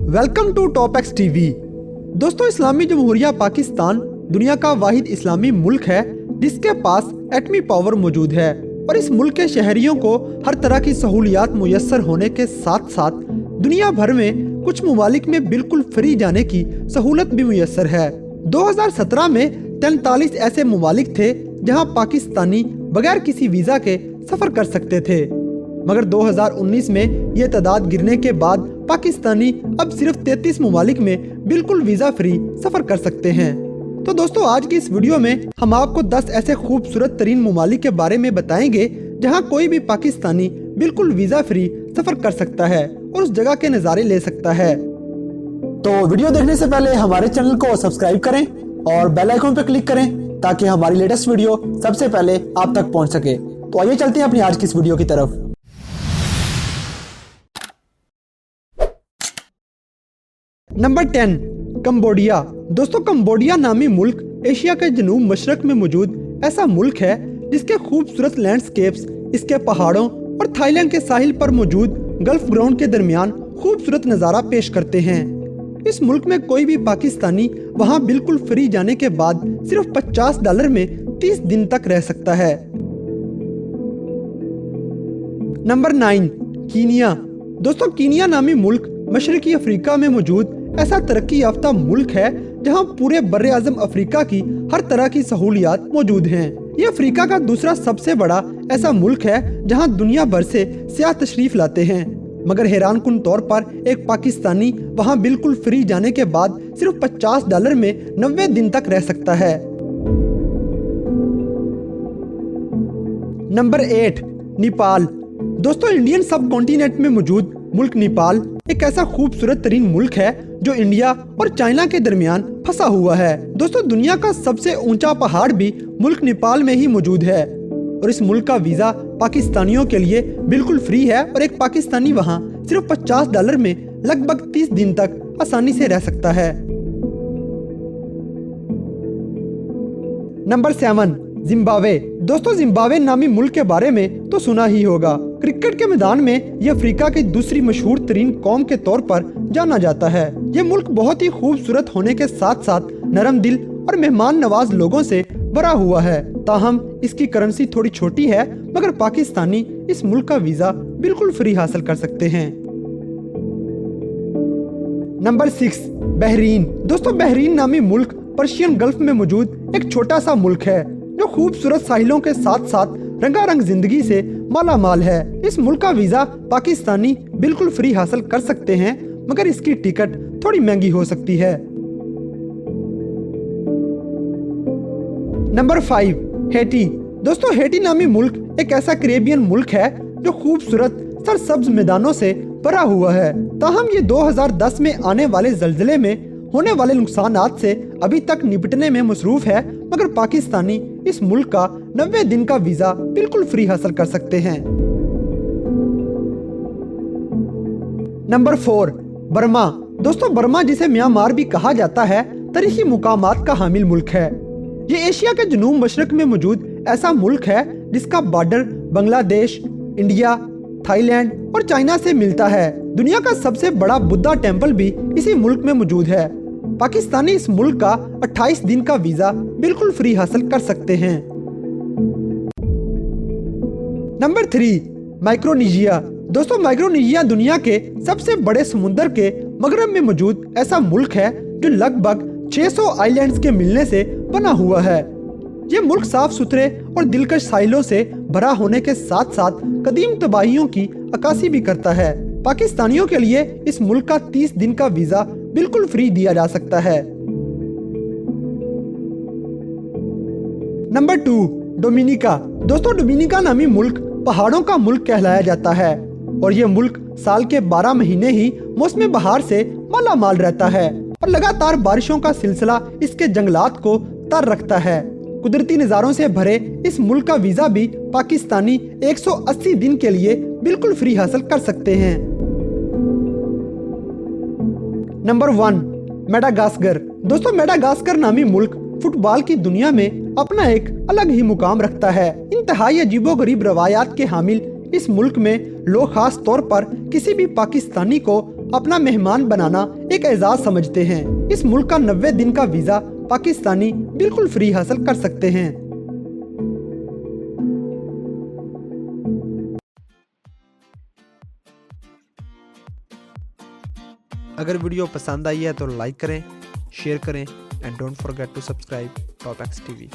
Welcome to top X TV. दोस्तों, इस्लामी जमहूरिया पाकिस्तान दुनिया का वाहिद इस्लामी मुल्क है जिसके पास एटमी पावर मौजूद है और इस मुल्क के शहरियों को हर तरह की सहूलियात मुयस्सर होने के साथ साथ दुनिया भर में कुछ ममालिक में बिल्कुल फ्री जाने की सहूलत भी मुयस्सर है। 2017 में 43 ऐसे ममालिक थे जहां पाकिस्तानी बगैर किसी वीज़ा के सफ़र कर सकते थे, मगर 2019 में ये तादाद गिरने के बाद पाकिस्तानी अब सिर्फ 33 ममालिक में बिल्कुल वीज़ा फ्री सफ़र कर सकते हैं। तो दोस्तों, आज की इस वीडियो में हम आपको 10 ऐसे खूबसूरत तरीन ममालिक के बारे में बताएंगे जहां कोई भी पाकिस्तानी बिल्कुल वीज़ा फ्री सफ़र कर सकता है और उस जगह के नज़ारे ले सकता है। तो वीडियो देखने से पहले हमारे चैनल को सब्सक्राइब करें और बेल आइकन पर क्लिक करें ताकि हमारी लेटेस्ट वीडियो सबसे पहले आप तक पहुंच सके। तो आइए चलते हैं अपनी आज की इस वीडियो की तरफ। Number 10, Cambodia. दोस्तों, कंबोडिया नामी मुल्क एशिया के जनूब मशरक में मौजूद ऐसा मुल्क है जिसके खूबसूरत लैंडस्केप्स इसके पहाड़ों और थाईलैंड के साहिल पर मौजूद गल्फ ग्राउंड के दरमियान खूबसूरत नज़ारा पेश करते हैं। इस मुल्क में कोई भी पाकिस्तानी वहां बिल्कुल फ्री जाने के बाद सिर्फ $50 में 30 दिन तक रह सकता है। Number 9, Kenya. दोस्तों, कीनिया नामी मुल्क मशरकी अफ्रीका में मौजूद ऐसा तरक्की याफ्ता मुल्क है जहां पूरे बर्रे आज़म अफ्रीका की हर तरह की सहूलियात मौजूद हैं। ये अफ्रीका का दूसरा सबसे बड़ा ऐसा मुल्क है जहां दुनिया भर से सियाह तशरीफ लाते हैं, मगर हैरानकुन तौर पर एक पाकिस्तानी वहां बिल्कुल फ्री जाने के बाद सिर्फ $50 में 90 दिन तक रह सकता है। नंबर 8, नेपाल। दोस्तों, इंडियन सब कॉन्टिनेंट में मौजूद मुल्क नेपाल एक ऐसा खूबसूरत तरीन मुल्क है जो इंडिया और चाइना के दरमियान फंसा हुआ है। दोस्तों, दुनिया का सबसे ऊंचा पहाड़ भी मुल्क नेपाल में ही मौजूद है और इस मुल्क का वीज़ा पाकिस्तानियों के लिए बिल्कुल फ्री है और एक पाकिस्तानी वहां सिर्फ $50 में लगभग 30 दिन तक आसानी से रह सकता है। Number 7, Zimbabwe. दोस्तों, जिम्बाब्वे नामी मुल्क के बारे में तो सुना ही होगा। क्रिकेट के मैदान में यह अफ्रीका की दूसरी मशहूर तरीन कौम के तौर पर जाना जाता है। यह मुल्क बहुत ही खूबसूरत होने के साथ साथ नरम दिल और मेहमान नवाज लोगों से भरा हुआ है। ताहम इसकी करेंसी थोड़ी छोटी है, मगर पाकिस्तानी इस मुल्क का वीज़ा बिल्कुल फ्री हासिल कर सकते हैं। Number 6, Bahrain. दोस्तों, बहरीन नामी मुल्क पर्शियन गल्फ में मौजूद एक छोटा सा मुल्क है जो खूबसूरत साहिलों के साथ साथ रंगारंग जिंदगी से माला माल है। इस मुल्क का वीज़ा पाकिस्तानी बिल्कुल फ्री हासिल कर सकते हैं, मगर इसकी टिकट थोड़ी महंगी हो सकती है। Number 5, Hattie. दोस्तों, हैटी नामी मुल्क एक ऐसा कैरेबियन मुल्क है जो खूबसूरत सरसब्ज मैदानों से भरा हुआ है। ताहम ये 2010 में आने वाले जल्जले में होने वाले नुकसानात से अभी तक निपटने में मसरूफ है, मगर पाकिस्तानी इस मुल्क का 90 दिन का वीज़ा बिल्कुल फ्री हासिल कर सकते हैं। Number 4, Burma. दोस्तों, बर्मा जिसे म्यांमार भी कहा जाता है तारीखी मुकामात का हामिल मुल्क है। ये एशिया के जनूब मशरक में मौजूद ऐसा मुल्क है जिसका बॉर्डर बांग्लादेश, इंडिया, थाईलैंड और चाइना से मिलता है। दुनिया का सबसे बड़ा बुद्धा टेम्पल भी इसी मुल्क में मौजूद है। पाकिस्तानी इस मुल्क का 28 दिन का वीज़ा बिल्कुल फ्री हासिल कर सकते हैं। Number 3, Micronesia. दोस्तों, माइक्रोनेशिया दुनिया के सबसे बड़े समुद्र के मगरब में मौजूद ऐसा मुल्क है जो लगभग 600 आइलैंड्स के मिलने से बना हुआ है। ये मुल्क साफ सुथरे और दिलकश साहिलों से भरा होने के साथ साथ कदीम तबाहियों की अक्कासी भी करता है। पाकिस्तानियों के लिए इस मुल्क का 30 दिन का वीज़ा बिल्कुल फ्री दिया जा सकता है। Number 2, Dominica. दोस्तों, डोमिनिका नामी मुल्क पहाड़ों का मुल्क कहलाया जाता है और ये मुल्क साल के 12 महीने ही मौसम बहार से माला माल रहता है और लगातार बारिशों का सिलसिला इसके जंगलात को तर रखता है। कुदरती नज़ारों से भरे इस मुल्क का वीज़ा भी पाकिस्तानी 180 दिन के लिए बिल्कुल फ्री हासिल कर सकते हैं। Number 1, Madagascar. दोस्तों, मेडागास्कर नामी मुल्क फुटबॉल की दुनिया में अपना एक अलग ही मुकाम रखता है। इंतहाई अजीबोगरीब रवायात के हामिल इस मुल्क में लोग खास तौर पर किसी भी पाकिस्तानी को اپنا مہمان بنانا ایک اعزاز سمجھتے ہیں۔ اس ملک کا 90 دن کا ویزا پاکستانی بالکل فری حاصل کر سکتے ہیں۔ اگر ویڈیو پسند آئی ہے تو لائک کریں، شیئر کریں، and don't forget to subscribe top X T V.